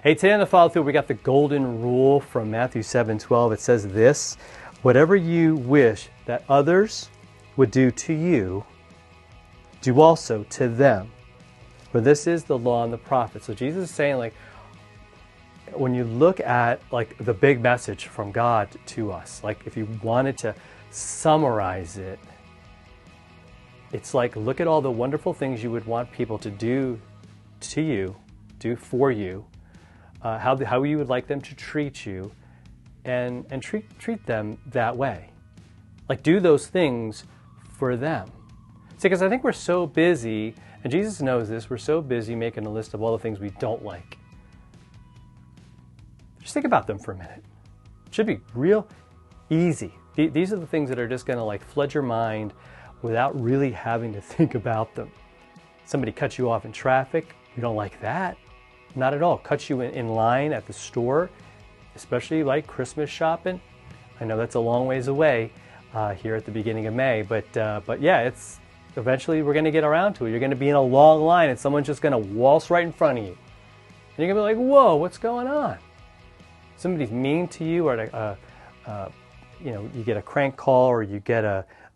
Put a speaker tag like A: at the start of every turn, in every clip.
A: Hey, today on the follow through, we got the golden rule from Matthew 7:12. It says this: whatever you wish that others would do to you, do also to them. For this is the law and the prophets. So Jesus is saying, like, when you look at like the big message from God to us, like if you wanted to summarize it, it's like, look at all the wonderful things you would want people to do to you, do for you, how you would like them to treat you, and treat them that way. Like, do those things for them. See, because I think we're so busy, and Jesus knows this, we're so busy making a list of all the things we don't like. Just think about them for a minute. It should be real easy. These are the things that are just going to like flood your mind without really having to think about them. Somebody cuts you off in traffic, you don't like that. Not at all. Cuts you in line at the store, especially like Christmas shopping. I know that's a long ways away here at the beginning of May, but yeah, it's eventually we're going to get around to it. You're going to be in a long line and someone's just going to waltz right in front of you. And you're going to be like, whoa, what's going on? Somebody's mean to you, or you get a crank call, or you get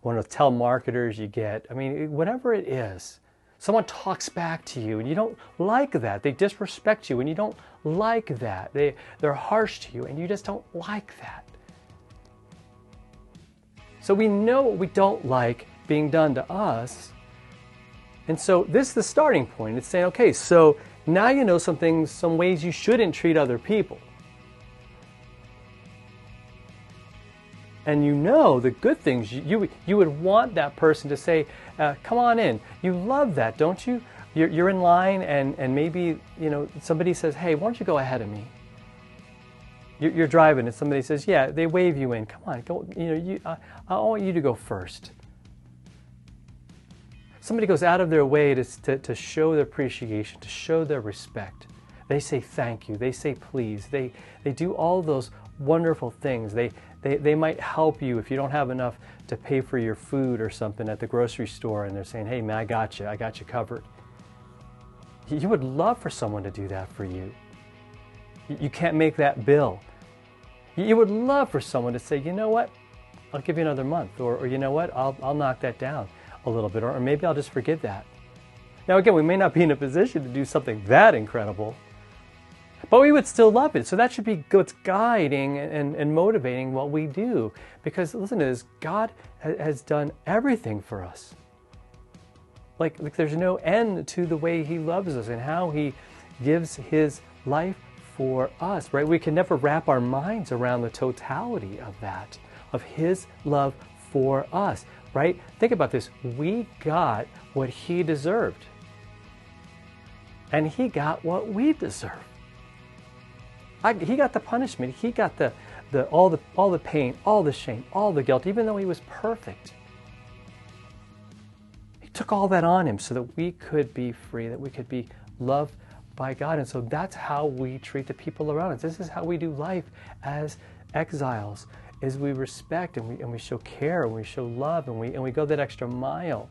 A: one of the telemarketers, whatever it is. Someone talks back to you and you don't like that. They disrespect you and you don't like that. They're harsh to you and you just don't like that. So we know what we don't like being done to us. And so this is the starting point. It's saying, okay, so now you know some things, some ways you shouldn't treat other people. And you know the good things. You would want that person to say, come on in. You love that, don't you? You're in line and maybe somebody says, hey, why don't you go ahead of me? You're driving and somebody says, yeah, they wave you in. Come on, go. I want you to go first. Somebody goes out of their way to show their appreciation, to show their respect. They say thank you. They say please. They do all those wonderful things. They might help you if you don't have enough to pay for your food or something at the grocery store, and they're saying, hey man, I got you covered. You would love for someone to do that for you. You can't make that bill. You would love for someone to say, you know what, I'll give you another month, or you know what, I'll knock that down a little bit, or maybe I'll just forgive that. Now again, we may not be in a position to do something that incredible, but we would still love it. So that should be what's guiding and motivating what we do. Because listen to this, God has done everything for us. Like there's no end to the way He loves us and how He gives His life for us, right? We can never wrap our minds around the totality of that, of His love for us, right? Think about this. We got what He deserved. And He got what we deserve. He got the punishment. He got all the pain, all the shame, all the guilt, even though He was perfect. He took all that on Him so that we could be free, that we could be loved by God. And so that's how we treat the people around us. This is how we do life as exiles, is we respect and we show care and we show love and we go that extra mile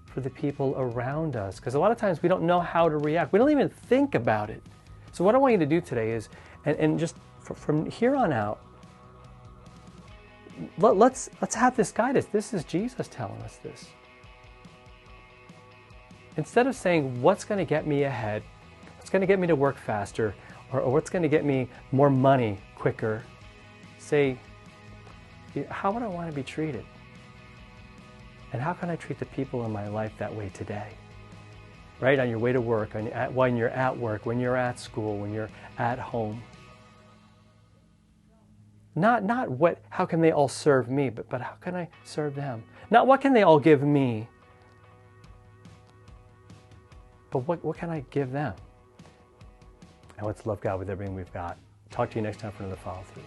A: for the people around us. Because a lot of times we don't know how to react. We don't even think about it. So what I want you to do today is, and just from here on out, let's have this guide us. This is Jesus telling us this. Instead of saying, what's going to get me ahead, what's going to get me to work faster, or what's going to get me more money quicker, say, how would I want to be treated? And how can I treat the people in my life that way today? Right, on your way to work, when you're at work, when you're at school, when you're at home. Not how can they all serve me, but how can I serve them? Not what can they all give me, but what can I give them? And let's love God with everything we've got. Talk to you next time for another follow through.